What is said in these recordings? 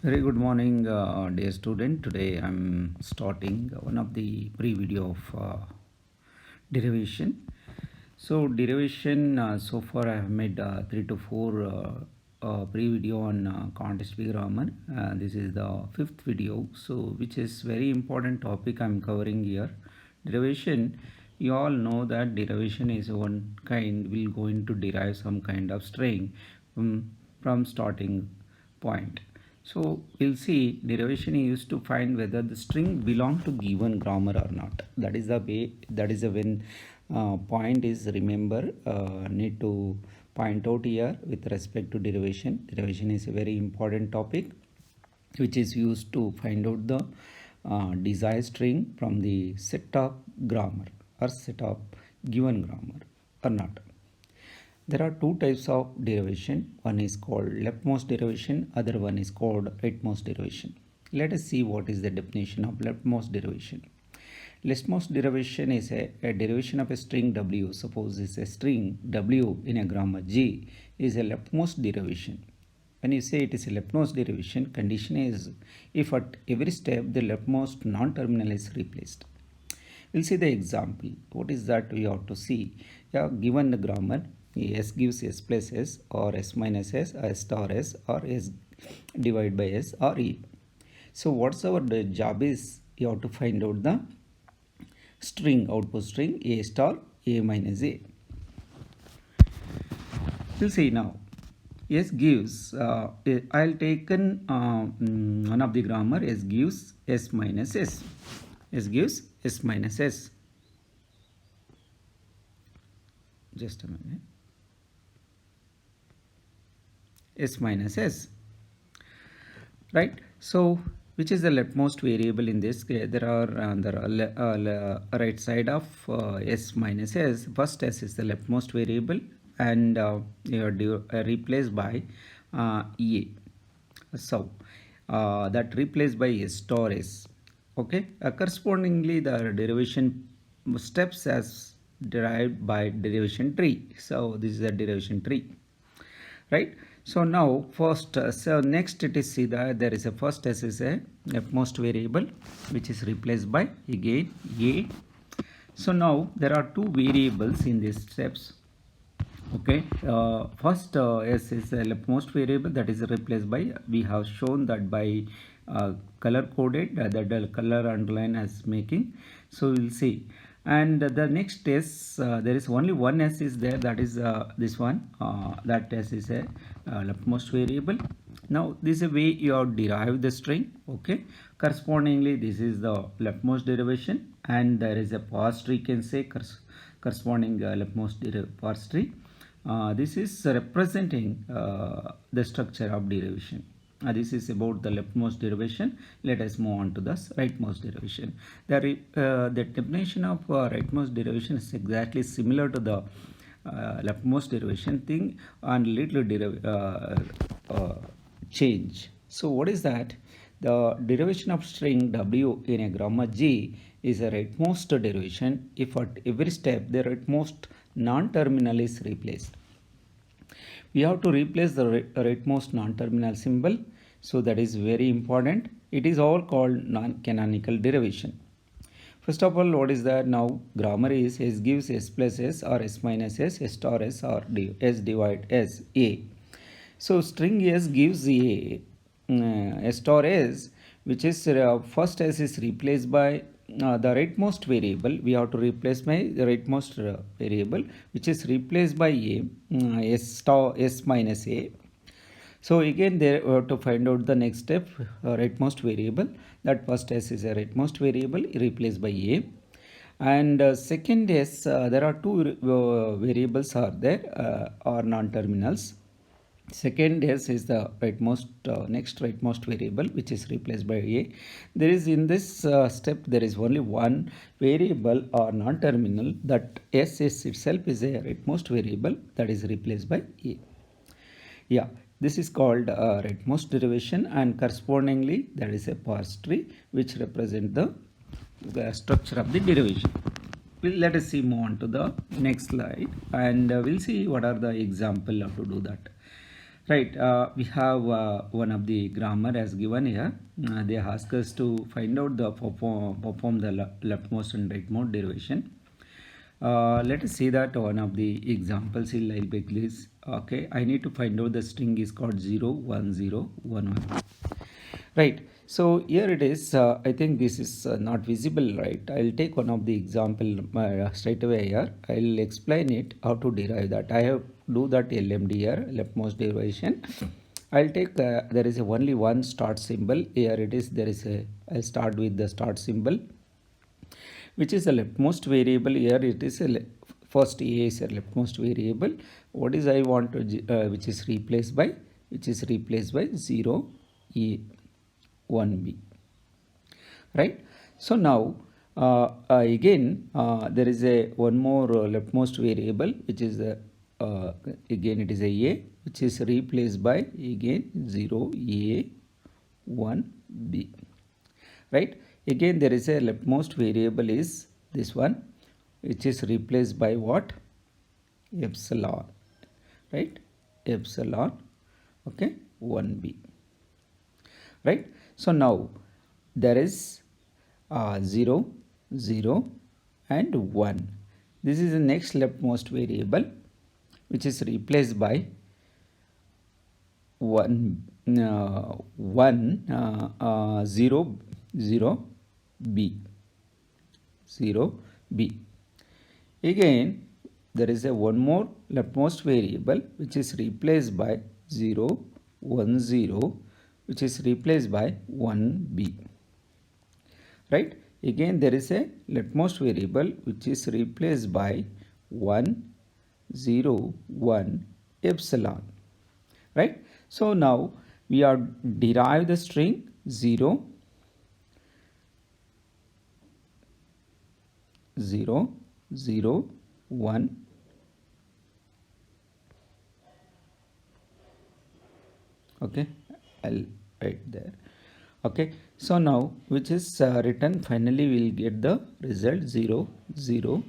Very good morning, dear student. Today I'm starting one of the pre-video of derivation. So derivation, so far I have made 3 to 4 pre-video on context-free grammar. This is the 5th video, so which is very important topic I'm covering here. Derivation, you all know that derivation is one kind will going to derive some kind of string from starting point. So we'll see derivation is used to find whether the string belong to given grammar or not. That is the way. That is the when point is remember need to point out here with respect to derivation. Derivation is a very important topic which is used to find out the desired string from the set of grammar or set of given grammar or not. There are two types of derivation. One is called leftmost derivation, other one is called rightmost derivation. Let us see what is the definition of leftmost derivation. Leftmost derivation is a derivation of a string w. Suppose it's a string w in a grammar G is a leftmost derivation. When you say it is a leftmost derivation, condition is if at every step the leftmost non-terminal is replaced. We'll see the example. What is that we have to see? Yeah, given the grammar, S gives S plus S or S minus S or S star S or S divided by S or E. So what's our job is you have to find out the string, output string A star A minus A. We'll see now. S gives, I'll take one of the grammar, S gives S minus S. S gives S minus S. Just a minute. S minus S, right? So which is the leftmost variable in this? There are on the right side of S minus S. First S is the leftmost variable and you are replaced by E. So that replaced by S star S. Okay. Correspondingly, the derivation steps as derived by derivation tree. So this is a derivation tree, right? So now first, so next it is see that there is a first S is a leftmost variable which is replaced by again A. So now there are two variables in these steps. Okay, first S is a leftmost variable that is replaced by, we have shown that by color coded the color underline as making. So we'll see. And the next S, there is only one S is there, that is this one, that S is a leftmost variable. Now this is a way you have derived the string. Okay, correspondingly this is the leftmost derivation and there is a parse tree, can say corresponding leftmost parse tree. This is representing the structure of derivation. This is about the leftmost derivation. Let us move on to the rightmost derivation. The definition of rightmost derivation is exactly similar to the leftmost derivation thing and little change. So what is that? The derivation of string w in a grammar G is a rightmost derivation if at every step the rightmost non-terminal is replaced. We have to replace the rightmost non-terminal symbol, so that is very important. It is all called non-canonical derivation. First of all, what is that? Now grammar is S gives S plus S or S minus S, S star S or S divide S A. So string S gives A, S star S, which is first S is replaced by the rightmost variable. We have to replace by the rightmost variable which is replaced by A, S star S minus A. So again there we have to find out the next step, rightmost variable. That first S is a rightmost variable replaced by A. And second S, there are two variables are there, are non-terminals. Second S is the rightmost next rightmost variable which is replaced by A. There is in this step there is only one variable or non-terminal, that S itself is a rightmost variable that is replaced by A. Yeah, this is called rightmost derivation and correspondingly there is a parse tree which represent the structure of the derivation. Let us see move on to the next slide and we'll see what are the example how to do that. Right, we have one of the grammar as given here. They ask us to find out the perform the leftmost and rightmost derivation. Let us see that one of the examples in like this. Okay, I need to find out the string is called 0 1 0 1 1. Right, so here it is. I think this is not visible, right? I'll take one of the example straight away here. I'll explain it how to derive that. I have do that LMD here, leftmost derivation. I'll take there is only one start symbol here. It is there is a I'll start with the start symbol, which is a leftmost variable. Here it is a first A is a leftmost variable. What is I want to which is replaced by 0 A 1B, right? So now again there is a one more leftmost variable, which is again it is a which is replaced by again 0 A 1B, right? Again there is a leftmost variable is this one, which is replaced by what? Epsilon, right? Epsilon, okay, 1B, right? So now there is 0 0 and 1. This is the next leftmost variable, which is replaced by 1 0 0 B 0 B. Again there is a one more leftmost variable, which is replaced by 0 1 0, which is replaced by 1B, right? Again there is a leftmost variable, which is replaced by 1 0 1 epsilon, right? So now we are derive the string 0 0 0 1 okay, I'll write there. Okay, so now which is written, finally we'll get the result 0 0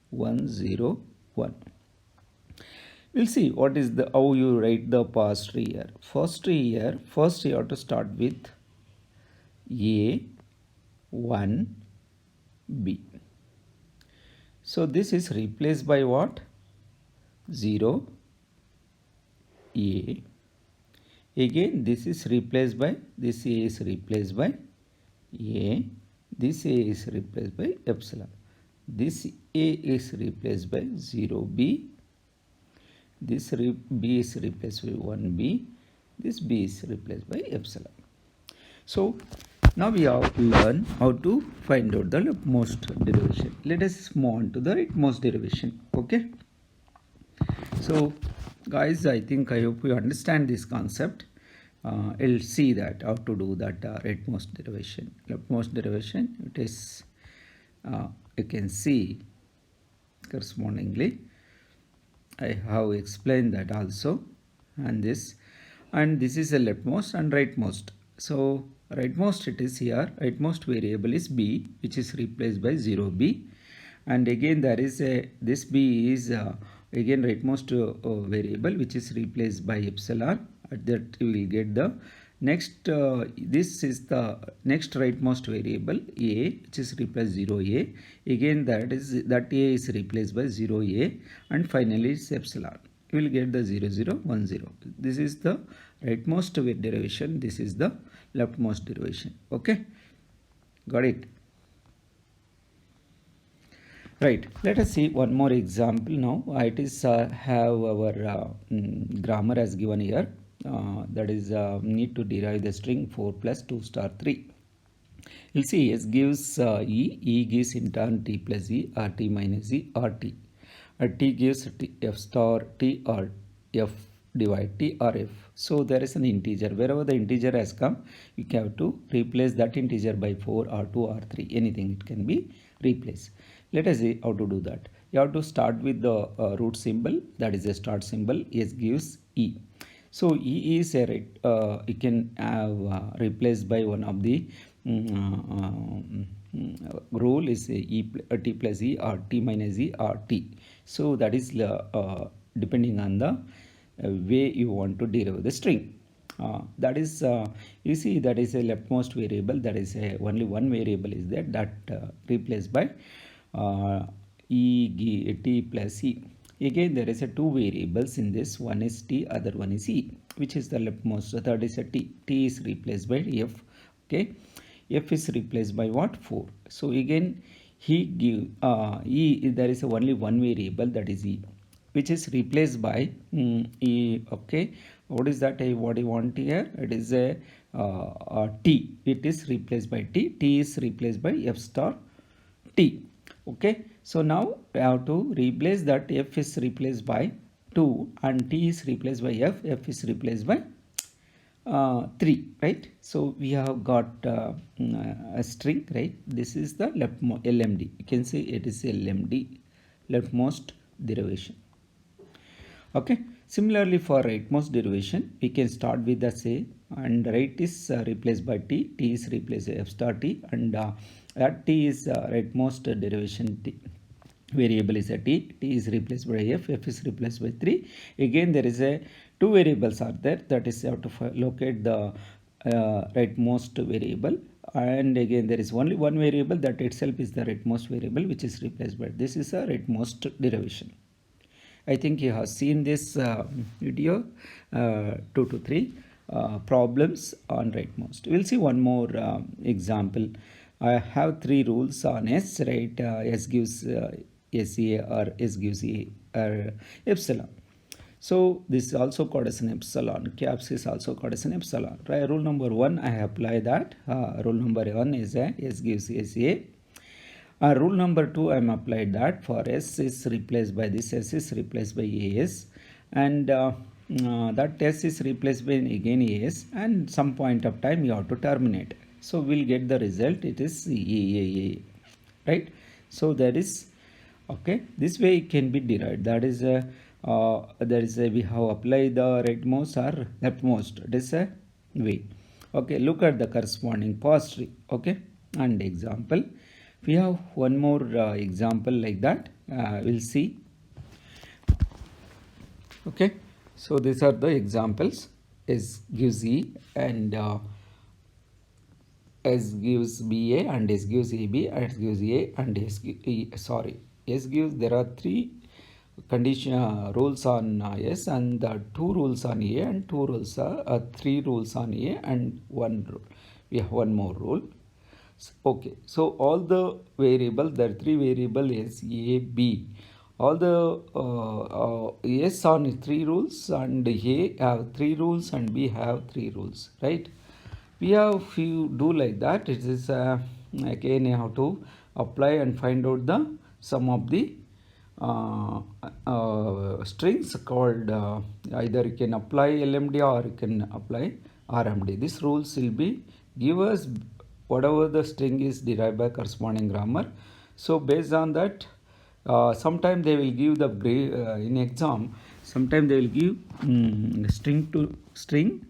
1 0 1. We'll see what is the how you write the past tree here. First tree here, first you have to start with A 1 B. So this is replaced by what? 0 A. Again this is replaced by, this A is replaced by A, this A is replaced by epsilon, this A is replaced by 0B, this B is replaced by 1B, this B is replaced by epsilon. So now we have to learn how to find out the leftmost derivation. Let us move on to the rightmost derivation. Okay, so guys, I hope you understand this concept. You'll see that how to do that rightmost derivation. Leftmost derivation, it is you can see correspondingly. I have explained that also, and this is a leftmost and rightmost. So rightmost it is here, rightmost variable is B, which is replaced by 0B, and again there is a this B is again rightmost variable, which is replaced by epsilon. At that we will get the next this is the next rightmost variable A, which is replaced 0A. Again that A is replaced by 0A, and finally it's epsilon. You will get the 0 0 1 0. This is the rightmost derivation, this is the leftmost derivation. Okay, got it? Right, let us see one more example now. It is have our grammar as given here. That is need to derive the string 4 plus 2 star 3. You'll see S gives E gives in turn T plus E, RT minus E, RT. T gives F star T, or F divide T or F. So there is an integer. Wherever the integer has come, you have to replace that integer by 4 or 2 or 3. Anything it can be replaced. Let us see how to do that. You have to start with the root symbol, that is a start symbol. S gives E. So E is a you can have replaced by one of the rule is T plus E or T minus E or T. So that is depending on the way you want to derive the string. That is you see, that is a leftmost variable, that is only one variable is there, that replaced by t plus e. Again there is a two variables in this, one is t, other one is e, which is the leftmost. So third is a t is replaced by f. Okay, f is replaced by what? 4. So again he give e, there is only one variable, that is e, which is replaced by e. Okay, what is that? What you want here? It is a t. It is replaced by t. T is replaced by f star t. Okay, so now we have to replace that. F is replaced by 2 and t is replaced by f. F is replaced by 3, right? So we have got a string, right? This is the LMD. You can say it is LMD, leftmost derivation. Okay, similarly for rightmost derivation, we can start with the say, and right is replaced by t, t is replaced by f star t, and that t is rightmost derivation t variable is a t, t is replaced by f, f is replaced by 3. Again there is a two variables are there, that is you have to locate the rightmost variable, and again there is only one variable, that itself is the rightmost variable, which is replaced by. This is a rightmost derivation. I think you have seen this video 2 to 3 problems on rightmost. We'll see one more example. I have three rules on S, right? S gives SA, or S gives A, or epsilon. So this is also called as an epsilon. Caps is also called as an epsilon. Right? Rule number 1, I apply that. Rule number 1 is S gives SA. Rule number 2, I am applied that for S is replaced by this, S is replaced by AS, and that S is replaced by again AS, and some point of time you have to terminate. So we'll get the result, it is AAA, right? So that is okay. This way it can be derived. That is a we have applied the rightmost or leftmost. It is a way. Okay, look at the corresponding past tree. Okay, and example. We have one more example like that. We'll see. Okay, so these are the examples. S gives E, and S gives BA, and S gives AB, and S gives A, and S gives, there are three condition rules on S, and two rules on A, and two rules are three rules on A, and one rule. We have one more rule. Okay, so all the variable, there are three variable is A, B. All the S on three rules, and A have three rules, and B have three rules, right? We have, if you do like that, it is again you have to apply and find out the sum of the strings called either you can apply LMD or you can apply RMD. These rules will be give us whatever the string is derived by corresponding grammar. So based on that, sometime they will give the in exam, sometime they will give string to string,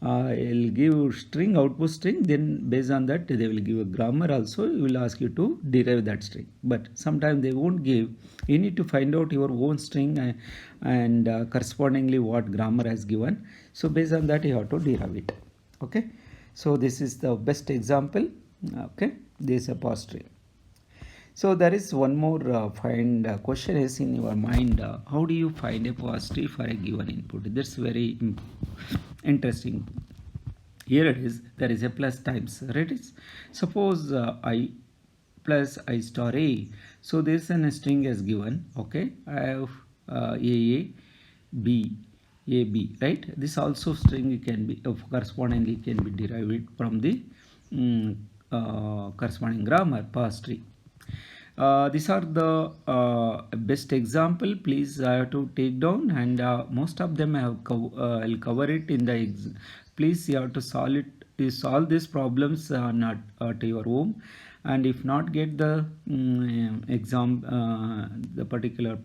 will give string, output string, then based on that they will give a grammar also. It will ask you to derive that string, but sometimes they won't give. You need to find out your own string and correspondingly what grammar has given. So based on that you have to derive it. Okay, so this is the best example. Okay, this is a past tree. So there is one more question is in your mind. How do you find a past tree for a given input? That's very interesting. Here it is, there is a plus times, right? Suppose I plus I star A. So this is a string is given. Okay, I have A, B, A, B, right? This also string can be correspondingly can be derived from the corresponding grammar past tree. These are the best example. Please I have to take down, and most of them I have I'll cover it in the please you have to solve these problems not at your home, and if not get the exam the particular